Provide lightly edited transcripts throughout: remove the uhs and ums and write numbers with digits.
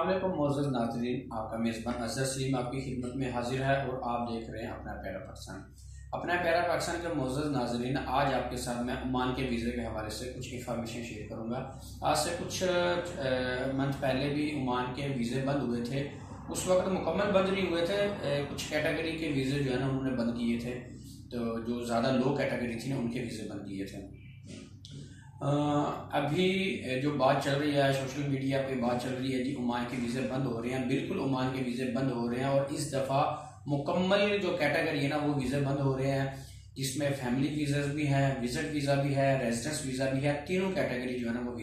अस्सलामुअलैकुम मोअज़्ज़ज़ नाज़रीन, आपका मेज़बान अज़हर सलीम आपकी खिदमत में हाजिर है और आप देख रहे हैं अपना प्यारा पाकिस्तान। अपना प्यारा पाकिस्तान के मोअज़्ज़ज़ नाज़रीन, आज आपके साथ मैं ओमान के वीज़े के हवाले से कुछ इन्फॉर्मेशन शेयर करूंगा। आज से कुछ मंथ पहले भी ओमान के वीज़े बंद हुए थे। उस वक्त मुकम्मल बंद नहीं हुए थे, कुछ कैटेगरी के वीज़े जो है ना उन्होंने बंद किए थे। तो जो ज़्यादा लो कैटेगरी थी ना उनके वीज़े बंद किए थे। अभी जो बात चल रही है सोशल मीडिया पे, बात चल रही है जी ओमान के वीज़े बंद हो रहे हैं। बिल्कुल ओमान के वीज़े बंद हो रहे हैं और इस दफ़ा मुकम्मल जो कैटेगरी है ना वो वीज़े बंद हो रहे हैं, जिसमें फैमिली वीज़ा भी है, विजिट वीज़ा भी है, रेजिडेंस वीज़ा भी है। तीनों कैटेगरी जो है ना वो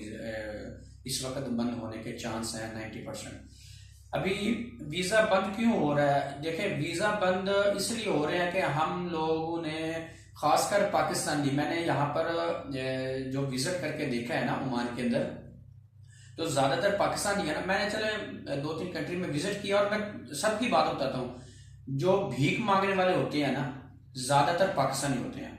इस वक्त बंद होने के चांस हैं 90%। अभी वीज़ा बंद क्यों हो रहा है? देखिए, वीज़ा बंद इसलिए हो रहे हैं कि हम लोगों ने, खासकर पाकिस्तानी, मैंने यहाँ पर जो विजिट करके देखा है ना ओमान के अंदर, तो ज़्यादातर पाकिस्तानी है ना। मैंने चले 2-3 कंट्री में विजिट किया और मैं सबकी बात बताता हूँ। जो भीख मांगने वाले होते हैं ना, ज़्यादातर पाकिस्तानी होते हैं।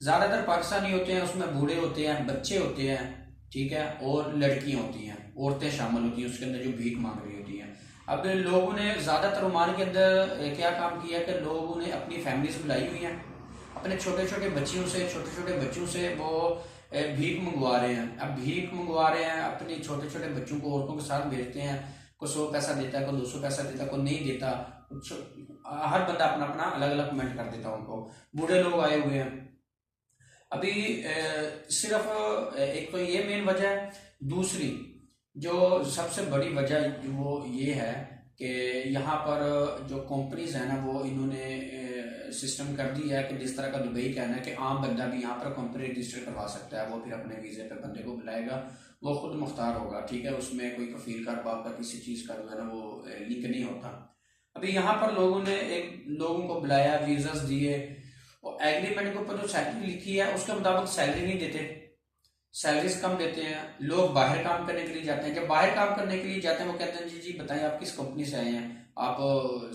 ज़्यादातर पाकिस्तानी होते हैं, उसमें बूढ़े होते हैं, बच्चे होते हैं, ठीक है, और लड़कियां होती हैं, औरतें शामिल होती हैं उसके अंदर जो भीख मांग रही होती हैं। अब लोगों ने ज़्यादातर ओमान के अंदर क्या काम किया कि लोगों ने अपनी फैमिलीज बुलाई हुई हैं, अपने छोटे छोटे बच्चों से वो भीख मंगवा रहे हैं। अब भीख मंगवा रहे हैं, अपने छोटे छोटे बच्चों को औरतों के साथ भेजते हैं। कोई 100 पैसा देता है, कोई 200 पैसा देता है, कोई नहीं देता। हर बंदा अपना अपना अलग अलग कमेंट कर देता है उनको। बूढ़े लोग आए हुए हैं। अभी सिर्फ एक तो ये मेन वजह है। दूसरी जो सबसे बड़ी वजह वो ये है कि यहाँ पर जो कंपनीज है ना वो इन्होंने सिस्टम कर दिया है कि जिस तरह का दुबई का है ना कि आम बंदा भी यहाँ पर कंपनी रजिस्टर करवा सकता है। वो फिर अपने वीज़े पे बंदे को बुलाएगा, वो खुद मुख्तार होगा, ठीक है। उसमें कोई कफील का बाप का किसी चीज़ का जो है ना वो लिंक नहीं होता। अभी यहाँ पर लोगों ने लोगों को बुलाया, वीज़ास दिए और एग्रीमेंट के ऊपर जो सैलरी लिखी है उसके मुताबिक सैलरी नहीं देते, सैलरीज कम देते हैं। लोग बाहर काम करने के लिए जाते हैं। जब बाहर काम करने के लिए जाते हैं वो कहते हैं जी जी बताइए आप किस कंपनी से आए हैं, आप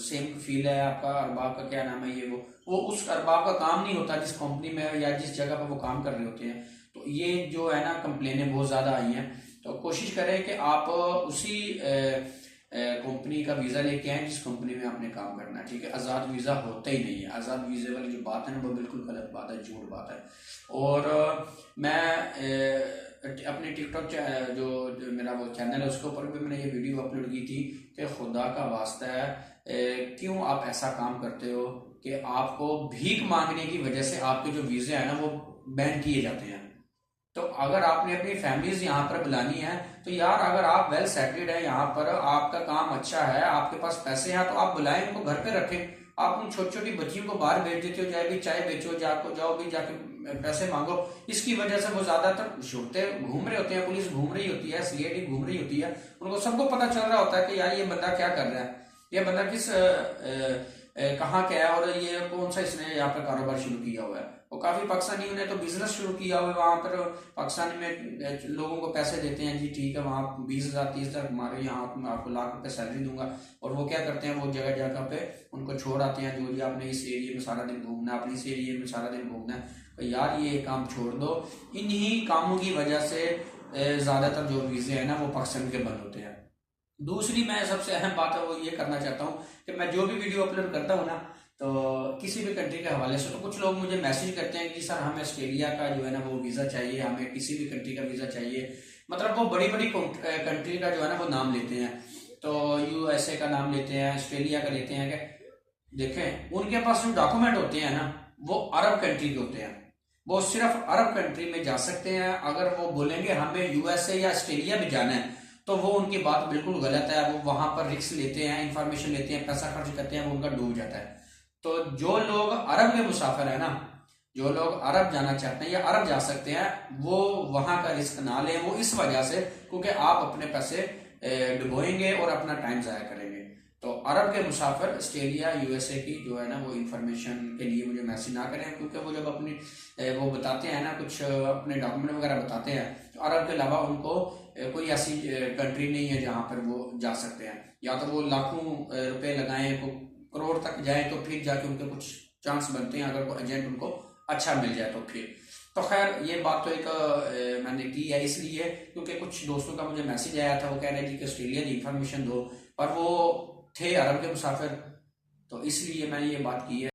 सेम फील है आपका, अरबाब का क्या नाम है, ये वो उस अरबाब का काम नहीं होता जिस कंपनी में या जिस जगह पर वो काम कर रहे होते हैं। तो ये जो है ना कंप्लेनें बहुत ज़्यादा आई हैं। तो कोशिश करें कि आप उसी कंपनी का वीज़ा लेके आए जिस कंपनी में आपने काम करना है, ठीक है। आज़ाद वीज़ा होता ही नहीं है। आज़ाद वीज़े वाली जो बात है ना वो बिल्कुल गलत बात है, झूठ बात है। और मैं अपने टिकटॉक जो मेरा वो चैनल है उसके ऊपर भी मैंने ये वीडियो अपलोड की थी कि खुदा का वास्ता है, क्यों आप ऐसा काम करते हो कि आपको भीख मांगने की वजह से आपके जो वीज़े हैं ना वो बैन किए जाते हैं। तो अगर आपने अपनी फैमिलीज यहाँ पर बुलानी है तो यार, अगर आप वेल सेटल्ड है यहाँ पर, आपका काम अच्छा है, आपके पास पैसे हैं, तो आप बुलाएं, उनको घर पे रखें। आप उन छोटी छोटी बच्चियों को बाहर भेज देते हो, चाहे भी चाय बेचो, जाओ भी जाके पैसे मांगो। इसकी वजह से वो ज्यादातर छुट्टे घूम रहे होते हैं, पुलिस घूम रही होती है, सीआईडी घूम रही होती है, उनको सबको पता चल रहा होता है कि यार ये बंदा क्या कर रहा है, ये बंदा किस कहाँ का है और ये कौन सा इसने यहाँ पर कारोबार शुरू किया हुआ है। और काफी पाकिस्तानियों ने तो बिजनेस शुरू किया हुआ है वहां पर। पाकिस्तानी में लोगों को पैसे देते हैं जी, ठीक है, वहां 20,000 30,000 हमारे यहाँ मैं आपको लाख रुपए सैलरी दूंगा। और वो क्या करते हैं, वो जगह जगह पे उनको छोड़ आते हैं, जो जी आपने इस एरिया में सारा दिन घूमना है, आपने इस एरिया में सारा दिन घूमना है। तो यार ये काम छोड़ दो। इन्हीं कामों की वजह से ज्यादातर जो वीजे है ना वो पाकिस्तान के बंद होते हैं। दूसरी मैं सबसे अहम बात है वो ये करना चाहता हूँ कि मैं जो भी वीडियो अपलोड करता हूँ ना, तो किसी भी कंट्री के हवाले से, तो कुछ लोग मुझे मैसेज करते हैं कि सर हमें ऑस्ट्रेलिया का जो है ना वो वीज़ा चाहिए, हमें किसी भी कंट्री का वीज़ा चाहिए। मतलब वो बड़ी बड़ी कंट्री का जो है ना वो नाम लेते हैं। तो यूएसए का नाम लेते हैं, ऑस्ट्रेलिया का लेते हैं। क्या देखें, उनके पास जो डॉक्यूमेंट होते हैं ना वो अरब कंट्री के होते हैं। वो सिर्फ अरब कंट्री में जा सकते हैं। अगर वो बोलेंगे हमें यूएसए या ऑस्ट्रेलिया भी जाना है तो वो उनकी बात बिल्कुल गलत है। वो वहां पर रिस्क लेते हैं, इंफॉर्मेशन लेते हैं, पैसा खर्च करते हैं, वो उनका डूब जाता है। तो जो लोग अरब के मुसाफिर है ना, जो लोग अरब जाना चाहते हैं या अरब जा सकते हैं, वो वहां का रिस्क ना लें। वो इस वजह से क्योंकि आप अपने पैसे डुबोएंगे और अपना टाइम जाया करेंगे। तो अरब के मुसाफिर ऑस्ट्रेलिया यूएसए की जो है ना वो इन्फॉर्मेशन के लिए मुझे मैसेज ना करें, क्योंकि वो जब अपनी वो बताते हैं ना कुछ अपने डॉक्यूमेंट वगैरह बताते हैं, तो अरब के अलावा उनको कोई ऐसी कंट्री नहीं है जहां पर वो जा सकते हैं। या तो वो लाखों रुपए लगाएं, करोड़ तक जाए, तो फिर जाके उनके कुछ चांस बनते हैं, अगर वो एजेंट उनको अच्छा मिल जाए तो फिर। तो खैर ये बात तो एक मैंने की है इसलिए क्योंकि कुछ दोस्तों का मुझे मैसेज आया था, वो कह रहे थे कि ऑस्ट्रेलिया की इन्फॉर्मेशन दो, पर वो थे अरब के मुसाफिर, तो इसलिए मैंने ये बात की है।